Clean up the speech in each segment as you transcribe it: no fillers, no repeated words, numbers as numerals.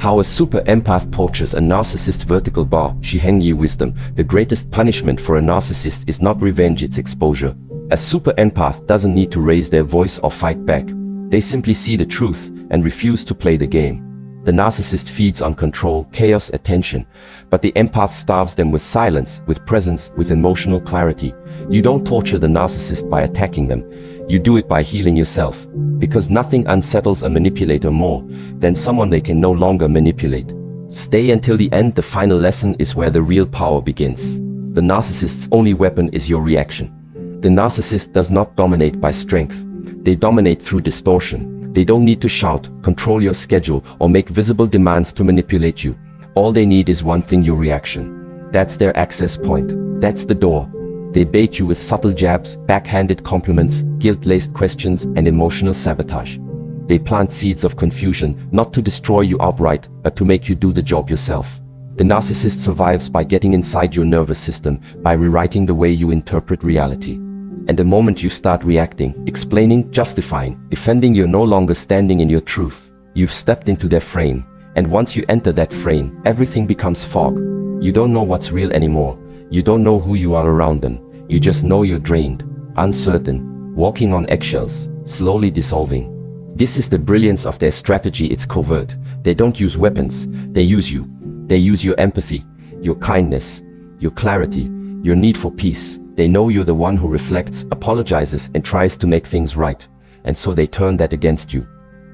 How a super empath poaches a narcissist vertical bar, HENG wisdom. The greatest punishment for a narcissist is not revenge, it's exposure. A super empath doesn't need to raise their voice or fight back. They simply see the truth and refuse to play the game. The narcissist feeds on control, chaos, attention, but the empath starves them with silence, with presence, with emotional clarity. You don't torture the narcissist by attacking them. You do it by healing yourself, because nothing unsettles a manipulator more than someone they can no longer manipulate. Stay until the end. The final lesson is where the real power begins. The narcissist's only weapon is your reaction. The narcissist does not dominate by strength. They dominate through distortion. They don't need to shout, control your schedule, or make visible demands to manipulate you. All they need is one thing: your reaction. That's their access point. That's the door. They bait you with subtle jabs, backhanded compliments, guilt-laced questions, and emotional sabotage. They plant seeds of confusion, not to destroy you outright, but to make you do the job yourself. The narcissist survives by getting inside your nervous system, by rewriting the way you interpret reality. And the moment you start reacting, explaining, justifying, defending, you're no longer standing in your truth. You've stepped into their frame. And once you enter that frame, everything becomes fog. You don't know what's real anymore. You don't know who you are around them. You just know you're drained, uncertain, walking on eggshells, slowly dissolving. This is the brilliance of their strategy. It's covert. They don't use weapons. They use you. They use your empathy, your kindness, your clarity, your need for peace. They know you're the one who reflects, apologizes, and tries to make things right. And so they turn that against you.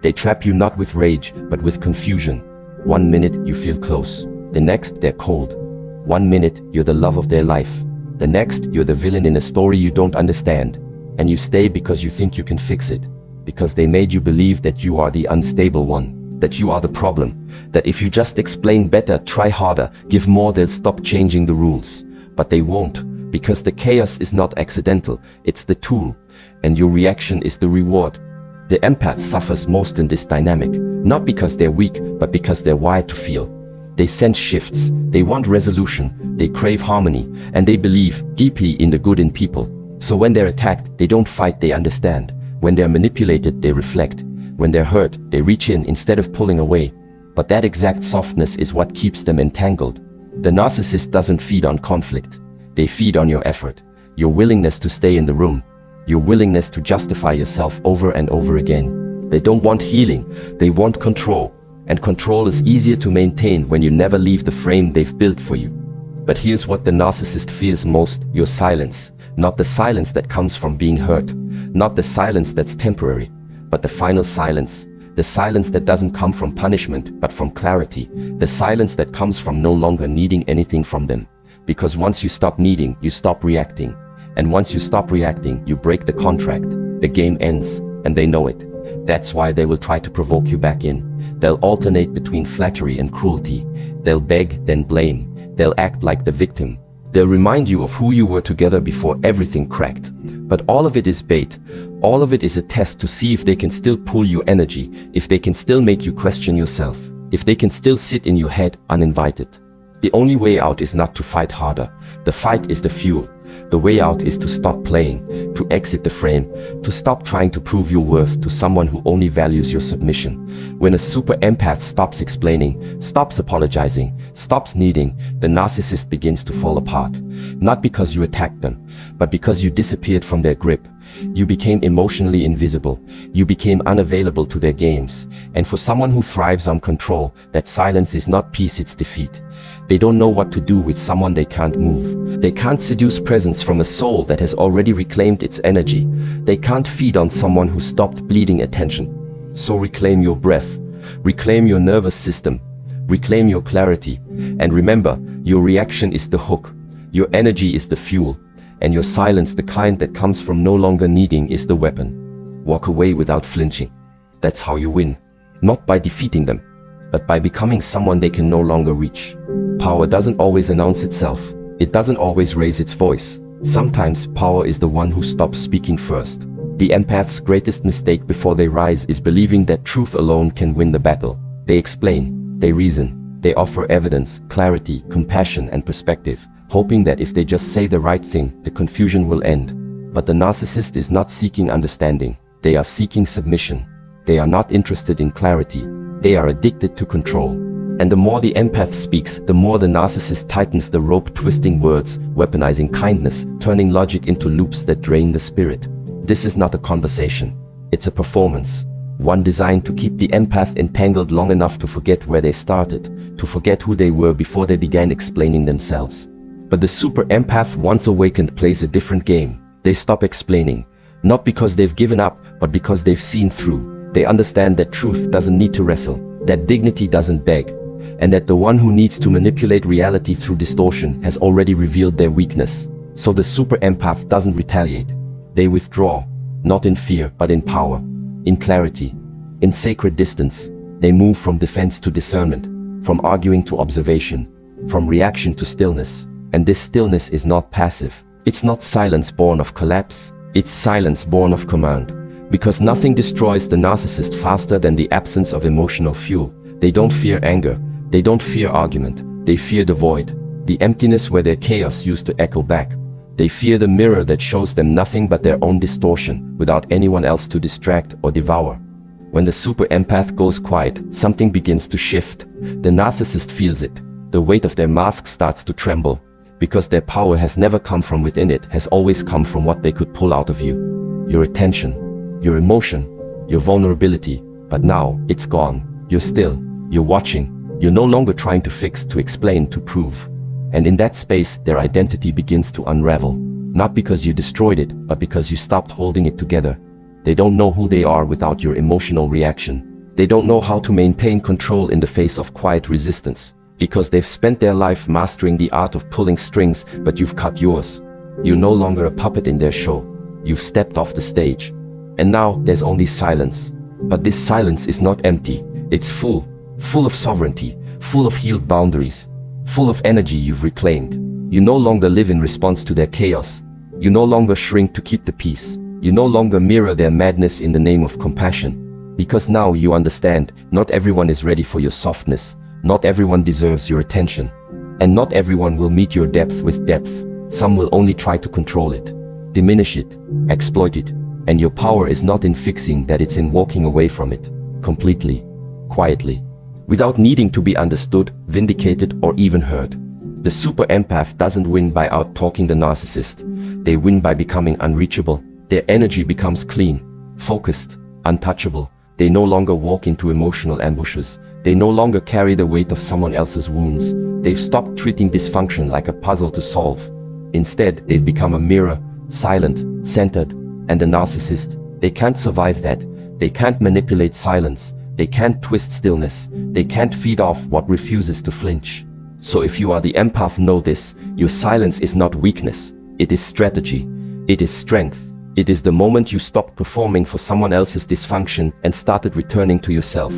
They trap you not with rage, but with confusion. 1 minute you feel close. The next they're cold. 1 minute you're the love of their life. The next you're the villain in a story you don't understand. And you stay because you think you can fix it. Because they made you believe that you are the unstable one. That you are the problem. That if you just explain better, try harder, give more, they'll stop changing the rules. But they won't. Because the chaos is not accidental, it's the tool, and your reaction is the reward. The empath suffers most in this dynamic, not because they're weak, but because they're wired to feel. They sense shifts, they want resolution, they crave harmony, and they believe deeply in the good in people. So when they're attacked, they don't fight, they understand. When they're manipulated, they reflect. When they're hurt, they reach in instead of pulling away. But that exact softness is what keeps them entangled. The narcissist doesn't feed on conflict. They feed on your effort, your willingness to stay in the room, your willingness to justify yourself over and over again. They don't want healing, they want control. And control is easier to maintain when you never leave the frame they've built for you. But here's what the narcissist fears most: your silence. Not the silence that comes from being hurt, not the silence that's temporary, but the final silence. The silence that doesn't come from punishment, but from clarity. The silence that comes from no longer needing anything from them. Because once you stop needing, you stop reacting. And once you stop reacting, you break the contract. The game ends, and they know it. That's why they will try to provoke you back in. They'll alternate between flattery and cruelty. They'll beg, then blame. They'll act like the victim. They'll remind you of who you were together before everything cracked. But all of it is bait. All of it is a test to see if they can still pull your energy, if they can still make you question yourself, if they can still sit in your head uninvited. The only way out is not to fight harder. The fight is the fuel. The way out is to stop playing, to exit the frame, to stop trying to prove your worth to someone who only values your submission. When a super empath stops explaining, stops apologizing, stops needing, the narcissist begins to fall apart. Not because you attacked them, but because you disappeared from their grip. You became emotionally invisible. You became unavailable to their games. And for someone who thrives on control, that silence is not peace, it's defeat. They don't know what to do with someone they can't move. They can't seduce presence from a soul that has already reclaimed its energy. They can't feed on someone who stopped bleeding attention. So reclaim your breath. Reclaim your nervous system. Reclaim your clarity. And remember, your reaction is the hook. Your energy is the fuel. And your silence, the kind that comes from no longer needing, is the weapon. Walk away without flinching. That's how you win. Not by defeating them, but by becoming someone they can no longer reach. Power doesn't always announce itself. It doesn't always raise its voice. Sometimes power is the one who stops speaking first. The empath's greatest mistake before they rise is believing that truth alone can win the battle. They explain, they reason, they offer evidence, clarity, compassion, and perspective, hoping that if they just say the right thing, the confusion will end. But the narcissist is not seeking understanding. They are seeking submission. They are not interested in clarity. They are addicted to control. And the more the empath speaks, the more the narcissist tightens the rope, twisting words, weaponizing kindness, turning logic into loops that drain the spirit. This is not a conversation. It's a performance. One designed to keep the empath entangled long enough to forget where they started, to forget who they were before they began explaining themselves. But the super empath, once awakened, plays a different game. They stop explaining, not because they've given up, but because they've seen through. They understand that truth doesn't need to wrestle, that dignity doesn't beg, and that the one who needs to manipulate reality through distortion has already revealed their weakness. So the super empath doesn't retaliate. They withdraw, not in fear, but in power, in clarity, in sacred distance. They move from defense to discernment, from arguing to observation, from reaction to stillness. And this stillness is not passive. It's not silence born of collapse. It's silence born of command. Because nothing destroys the narcissist faster than the absence of emotional fuel. They don't fear anger. They don't fear argument. They fear the void, the emptiness where their chaos used to echo back. They fear the mirror that shows them nothing but their own distortion, without anyone else to distract or devour. When the super empath goes quiet, something begins to shift. The narcissist feels it. The weight of their mask starts to tremble. Because their power has never come from within, it has always come from what they could pull out of you. Your attention, your emotion, your vulnerability. But now, it's gone. You're still. You're watching. You're no longer trying to fix, to explain, to prove. And in that space, their identity begins to unravel. Not because you destroyed it, but because you stopped holding it together. They don't know who they are without your emotional reaction. They don't know how to maintain control in the face of quiet resistance. Because they've spent their life mastering the art of pulling strings, but you've cut yours. You're no longer a puppet in their show. You've stepped off the stage. And now, there's only silence. But this silence is not empty. It's full of sovereignty, full of healed boundaries, full of energy you've reclaimed. You no longer live in response to their chaos. You no longer shrink to keep the peace. You no longer mirror their madness in the name of compassion. Because now you understand, not everyone is ready for your softness. Not everyone deserves your attention. And not everyone will meet your depth with depth. Some will only try to control it, diminish it, exploit it. And your power is not in fixing that, it's in walking away from it, completely, quietly, without needing to be understood, vindicated, or even heard. The super empath doesn't win by out-talking the narcissist. They win by becoming unreachable. Their energy becomes clean, focused, untouchable. They no longer walk into emotional ambushes. They no longer carry the weight of someone else's wounds. They've stopped treating dysfunction like a puzzle to solve. Instead, they've become a mirror, silent, centered, and the narcissist. They can't survive that. They can't manipulate silence. They can't twist stillness. They can't feed off what refuses to flinch. So if you are the empath, know this: your silence is not weakness. It is strategy. It is strength. It is the moment you stopped performing for someone else's dysfunction and started returning to yourself.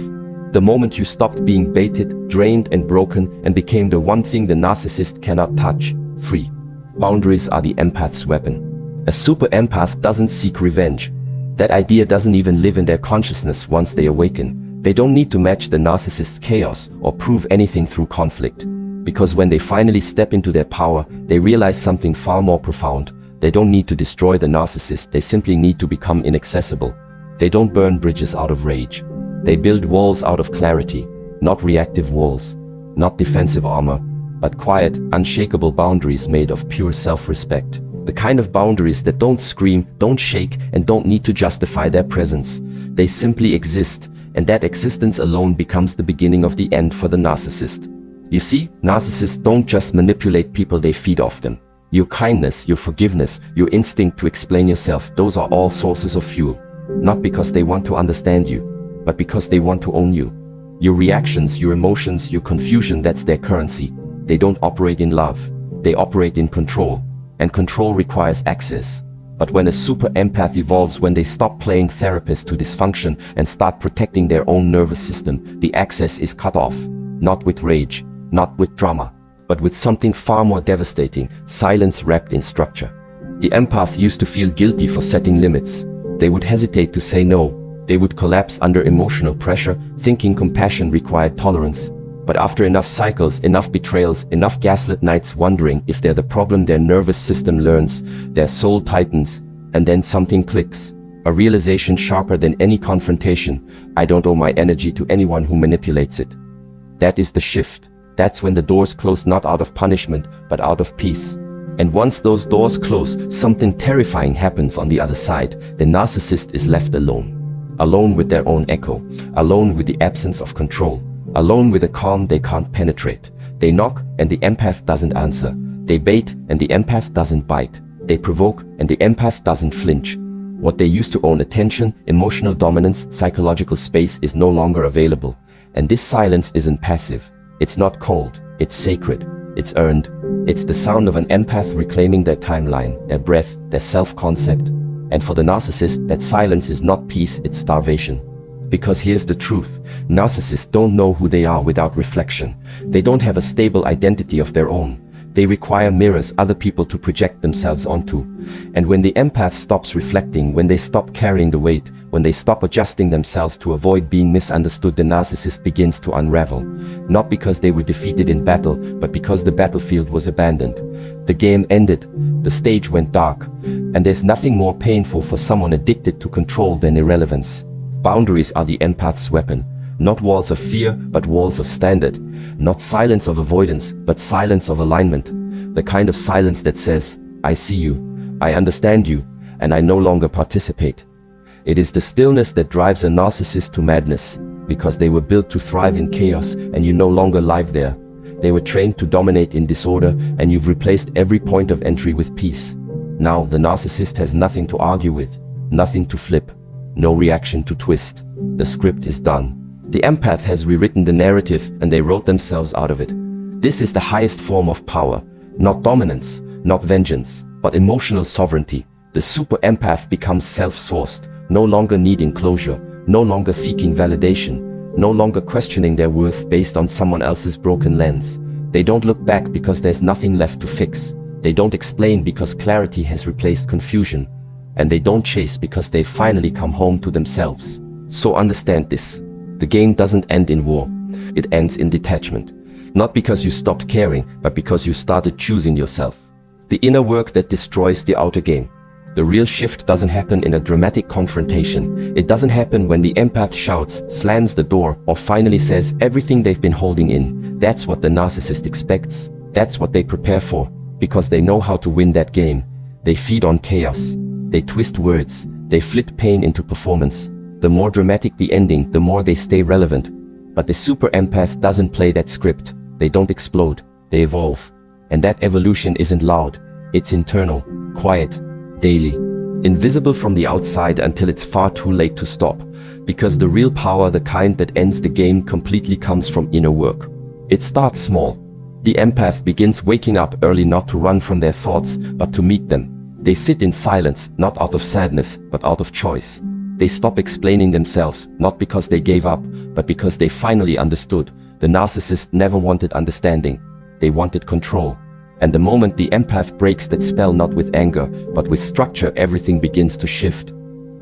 The moment you stopped being baited, drained, and broken and became the one thing the narcissist cannot touch: free. Boundaries are the empath's weapon. A super empath doesn't seek revenge. That idea doesn't even live in their consciousness once they awaken. They don't need to match the narcissist's chaos or prove anything through conflict. Because when they finally step into their power, they realize something far more profound. They don't need to destroy the narcissist, they simply need to become inaccessible. They don't burn bridges out of rage. They build walls out of clarity, not reactive walls, not defensive armor, but quiet, unshakable boundaries made of pure self-respect. The kind of boundaries that don't scream, don't shake, and don't need to justify their presence. They simply exist, and that existence alone becomes the beginning of the end for the narcissist. You see, narcissists don't just manipulate people, they feed off them. Your kindness, your forgiveness, your instinct to explain yourself, those are all sources of fuel. Not because they want to understand you, but because they want to own you. Your reactions, your emotions, your confusion, that's their currency. They don't operate in love. They operate in control. And control requires access. But when a super empath evolves, when they stop playing therapist to dysfunction and start protecting their own nervous system, the access is cut off. Not with rage, not with drama, but with something far more devastating: silence wrapped in structure. The empath used to feel guilty for setting limits. They would hesitate to say no. They would collapse under emotional pressure, thinking compassion required tolerance. But after enough cycles, enough betrayals, enough gaslit nights wondering if they're the problem, their nervous system learns, their soul tightens, and then something clicks. A realization sharper than any confrontation: I don't owe my energy to anyone who manipulates it. That is the shift. That's when the doors close not out of punishment, but out of peace. And once those doors close, something terrifying happens on the other side. The narcissist is left alone. Alone with their own echo. Alone with the absence of control. Alone with a calm they can't penetrate. They knock and the empath doesn't answer. They bait and the empath doesn't bite. They provoke and the empath doesn't flinch. What they used to own, attention, emotional dominance, psychological space, is no longer available. And this silence isn't passive. It's not cold. It's sacred. It's earned. It's the sound of an empath reclaiming their timeline, their breath, their self-concept. And for the narcissist, that silence is not peace, it's starvation. Because here's the truth. Narcissists don't know who they are without reflection. They don't have a stable identity of their own. They require mirrors, other people to project themselves onto. And when the empath stops reflecting, when they stop carrying the weight, when they stop adjusting themselves to avoid being misunderstood, the narcissist begins to unravel. Not because they were defeated in battle, but because the battlefield was abandoned. The game ended, the stage went dark, and there's nothing more painful for someone addicted to control than irrelevance. Boundaries are the empath's weapon. Not walls of fear, but walls of standard. Not silence of avoidance, but silence of alignment. The kind of silence that says, I see you, I understand you, and I no longer participate. It is the stillness that drives a narcissist to madness, because they were built to thrive in chaos, and you no longer live there. They were trained to dominate in disorder, and you've replaced every point of entry with peace. Now the narcissist has nothing to argue with, nothing to flip, no reaction to twist. The script is done. The empath has rewritten the narrative, and they wrote themselves out of it. This is the highest form of power, not dominance, not vengeance, but emotional sovereignty. The super empath becomes self-sourced, no longer needing closure, no longer seeking validation, no longer questioning their worth based on someone else's broken lens. They don't look back because there's nothing left to fix. They don't explain because clarity has replaced confusion. And they don't chase because they've finally come home to themselves. So understand this. The game doesn't end in war. It ends in detachment. Not because you stopped caring, but because you started choosing yourself. The inner work that destroys the outer game. The real shift doesn't happen in a dramatic confrontation. It doesn't happen when the empath shouts, slams the door, or finally says everything they've been holding in. That's what the narcissist expects. That's what they prepare for. Because they know how to win that game. They feed on chaos. They twist words. They flip pain into performance. The more dramatic the ending, the more they stay relevant. But the super empath doesn't play that script. They don't explode. They evolve. And that evolution isn't loud. It's internal, quiet, daily. Invisible from the outside until it's far too late to stop. Because the real power, the kind that ends the game completely, comes from inner work. It starts small. The empath begins waking up early, not to run from their thoughts, but to meet them. They sit in silence, not out of sadness, but out of choice. They stop explaining themselves, not because they gave up, but because they finally understood. The narcissist never wanted understanding. They wanted control. And the moment the empath breaks that spell, not with anger, but with structure, everything begins to shift.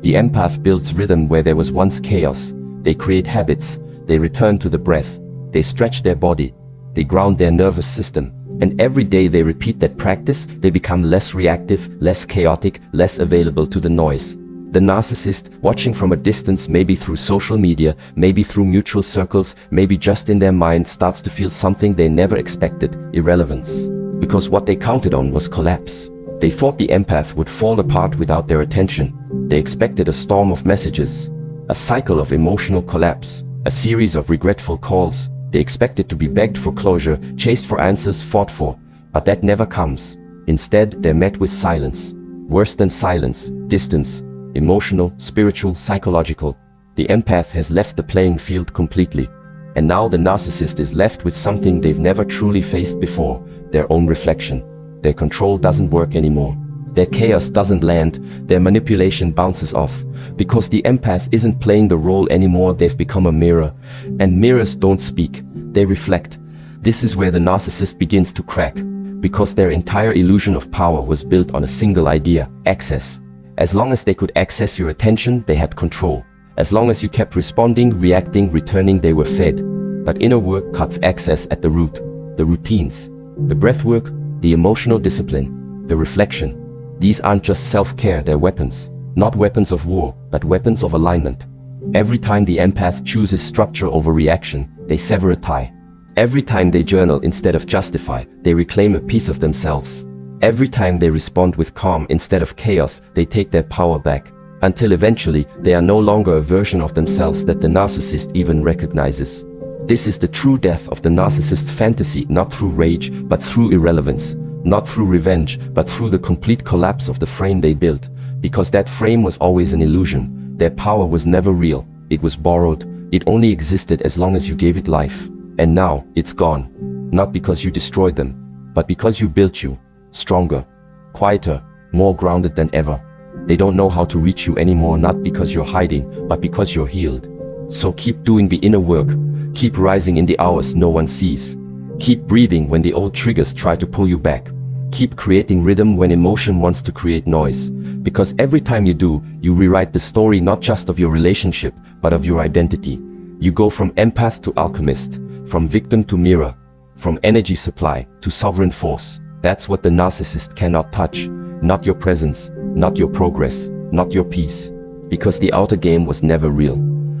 The empath builds rhythm where there was once chaos. They create habits. They return to the breath. They stretch their body. They ground their nervous system. And every day they repeat that practice, they become less reactive, less chaotic, less available to the noise. The narcissist, watching from a distance, maybe through social media, maybe through mutual circles, maybe just in their mind, starts to feel something they never expected: irrelevance. Because what they counted on was collapse. They thought the empath would fall apart without their attention. They expected a storm of messages, a cycle of emotional collapse, a series of regretful calls. They expected to be begged for closure, chased for answers, fought for. But that never comes. Instead, they're met with silence. Worse than silence, distance. Emotional, spiritual, psychological. The empath has left the playing field completely. And now the narcissist is left with something they've never truly faced before: their own reflection. Their control doesn't work anymore. Their chaos doesn't land. Their manipulation bounces off. Because the empath isn't playing the role anymore, they've become a mirror. And mirrors don't speak, they reflect. This is where the narcissist begins to crack. Because their entire illusion of power was built on a single idea: access. As long as they could access your attention, they had control. As long as you kept responding, reacting, returning, they were fed. But inner work cuts access at the root. The routines, the breath work, the emotional discipline, the reflection. These aren't just self-care, they're weapons. Not weapons of war, but weapons of alignment. Every time the empath chooses structure over reaction, they sever a tie. Every time they journal instead of justify, they reclaim a piece of themselves. Every time they respond with calm instead of chaos, they take their power back, until eventually they are no longer a version of themselves that the narcissist even recognizes. This is the true death of the narcissist's fantasy, not through rage, but through irrelevance, not through revenge, but through the complete collapse of the frame they built, because that frame was always an illusion. Their power was never real, it was borrowed, it only existed as long as you gave it life. And now, it's gone. Not because you destroyed them, but because you built you, stronger, quieter, more grounded than ever. They don't know how to reach you anymore, not because you're hiding, but because you're healed. So keep doing the inner work, keep rising in the hours no one sees. Keep breathing when the old triggers try to pull you back. Keep creating rhythm when emotion wants to create noise. Because every time you do, you rewrite the story not just of your relationship, but of your identity. You go from empath to alchemist, from victim to mirror, from energy supply to sovereign force. That's what the narcissist cannot touch. Not your presence, not your progress, not your peace. Because the outer game was never real.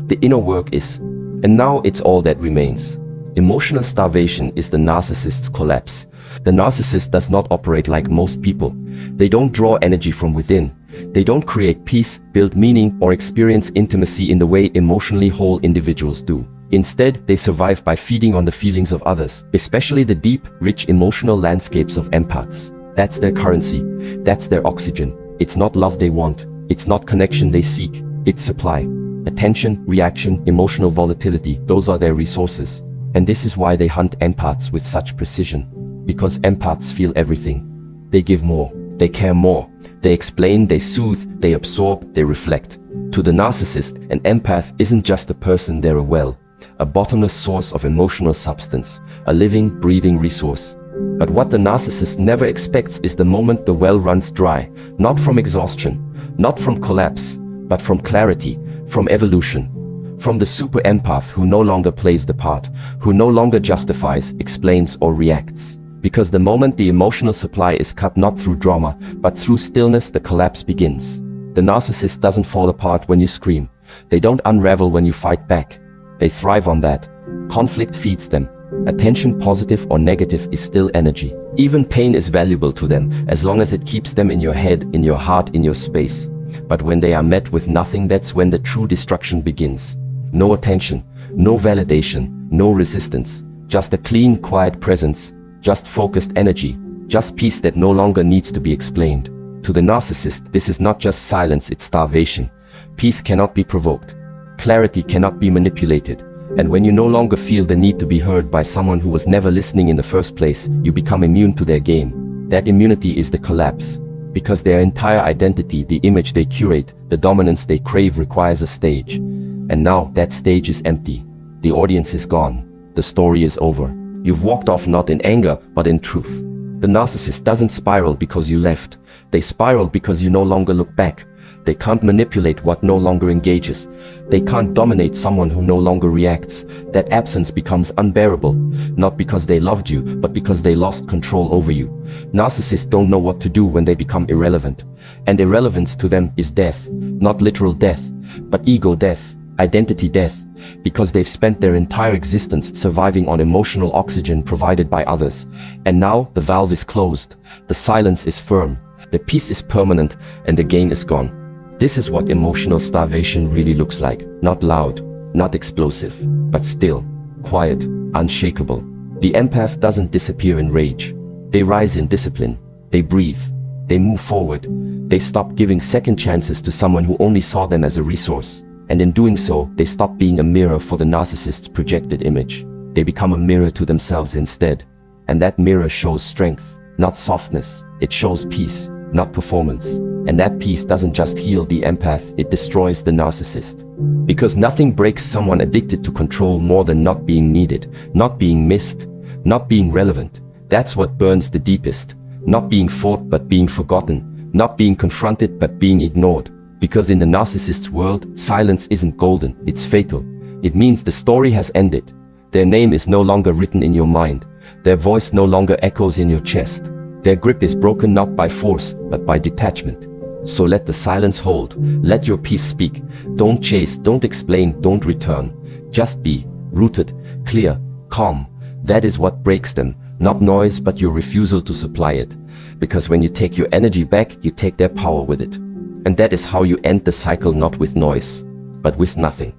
The inner work is. And now it's all that remains. Emotional starvation is the narcissist's collapse. The narcissist does not operate like most people. They don't draw energy from within. They don't create peace, build meaning, or experience intimacy in the way emotionally whole individuals do. Instead, they survive by feeding on the feelings of others, especially the deep, rich emotional landscapes of empaths. That's their currency. That's their oxygen. It's not love they want. It's not connection they seek. It's supply. Attention, reaction, emotional volatility, those are their resources. And this is why they hunt empaths with such precision. Because empaths feel everything. They give more. They care more. They explain, they soothe, they absorb, they reflect. To the narcissist, an empath isn't just a person, they're a well. A bottomless source of emotional substance. A living, breathing resource. But what the narcissist never expects is the moment the well runs dry. Not from exhaustion. Not from collapse. But from clarity. From evolution. From the super empath who no longer plays the part. Who no longer justifies, explains, or reacts. Because the moment the emotional supply is cut not through drama, but through stillness, the collapse begins. The narcissist doesn't fall apart when you scream. They don't unravel when you fight back. They thrive on that. Conflict feeds them. Attention, positive or negative, is still energy. Even pain is valuable to them, as long as it keeps them in your head, in your heart, in your space. But when they are met with nothing, that's when the true destruction begins. No attention, no validation, no resistance. Just a clean, quiet presence. Just focused energy, just peace that no longer needs to be explained. To the narcissist, this is not just silence, it's starvation. Peace cannot be provoked. Clarity cannot be manipulated. And when you no longer feel the need to be heard by someone who was never listening in the first place, you become immune to their game. That immunity is the collapse. Because their entire identity, the image they curate, the dominance they crave requires a stage. And now that stage is empty. The audience is gone. The story is over. You've walked off not in anger, but in truth. The narcissist doesn't spiral because you left. They spiral because you no longer look back. They can't manipulate what no longer engages. They can't dominate someone who no longer reacts. That absence becomes unbearable. Not because they loved you, but because they lost control over you. Narcissists don't know what to do when they become irrelevant. And irrelevance to them is death. Not literal death, but ego death, identity death. Because they've spent their entire existence surviving on emotional oxygen provided by others. And now the valve is closed, the silence is firm, the peace is permanent, and the game is gone. This is what emotional starvation really looks like. Not loud, not explosive, but still, quiet, unshakable. The empath doesn't disappear in rage. They rise in discipline. They breathe. They move forward. They stop giving second chances to someone who only saw them as a resource. And in doing so, they stop being a mirror for the narcissist's projected image. They become a mirror to themselves instead. And that mirror shows strength, not softness. It shows peace, not performance. And that peace doesn't just heal the empath, it destroys the narcissist. Because nothing breaks someone addicted to control more than not being needed, not being missed, not being relevant. That's what burns the deepest. Not being fought but being forgotten, not being confronted but being ignored. Because in the narcissist's world, silence isn't golden, it's fatal. It means the story has ended. Their name is no longer written in your mind. Their voice no longer echoes in your chest. Their grip is broken not by force, but by detachment. So let the silence hold. Let your peace speak. Don't chase, don't explain, don't return. Just be rooted, clear, calm, That is what breaks them, not noise but your refusal to supply it. Because when you take your energy back, you take their power with it. And that is how you end the cycle, not with noise, but with nothing.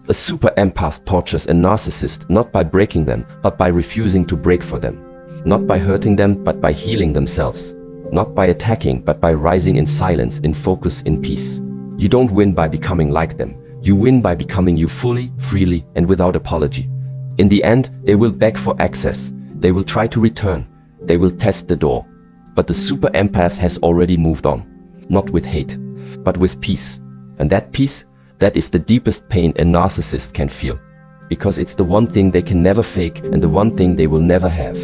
A super empath tortures a narcissist not by breaking them, but by refusing to break for them. Not by hurting them, but by healing themselves. Not by attacking, but by rising in silence, in focus, in peace. You don't win by becoming like them. You win by becoming you fully, freely, and without apology. In the end, they will beg for access. They will try to return. They will test the door. But the super empath has already moved on. Not with hate, but with peace. And that peace, that is the deepest pain a narcissist can feel. Because it's the one thing they can never fake and the one thing they will never have.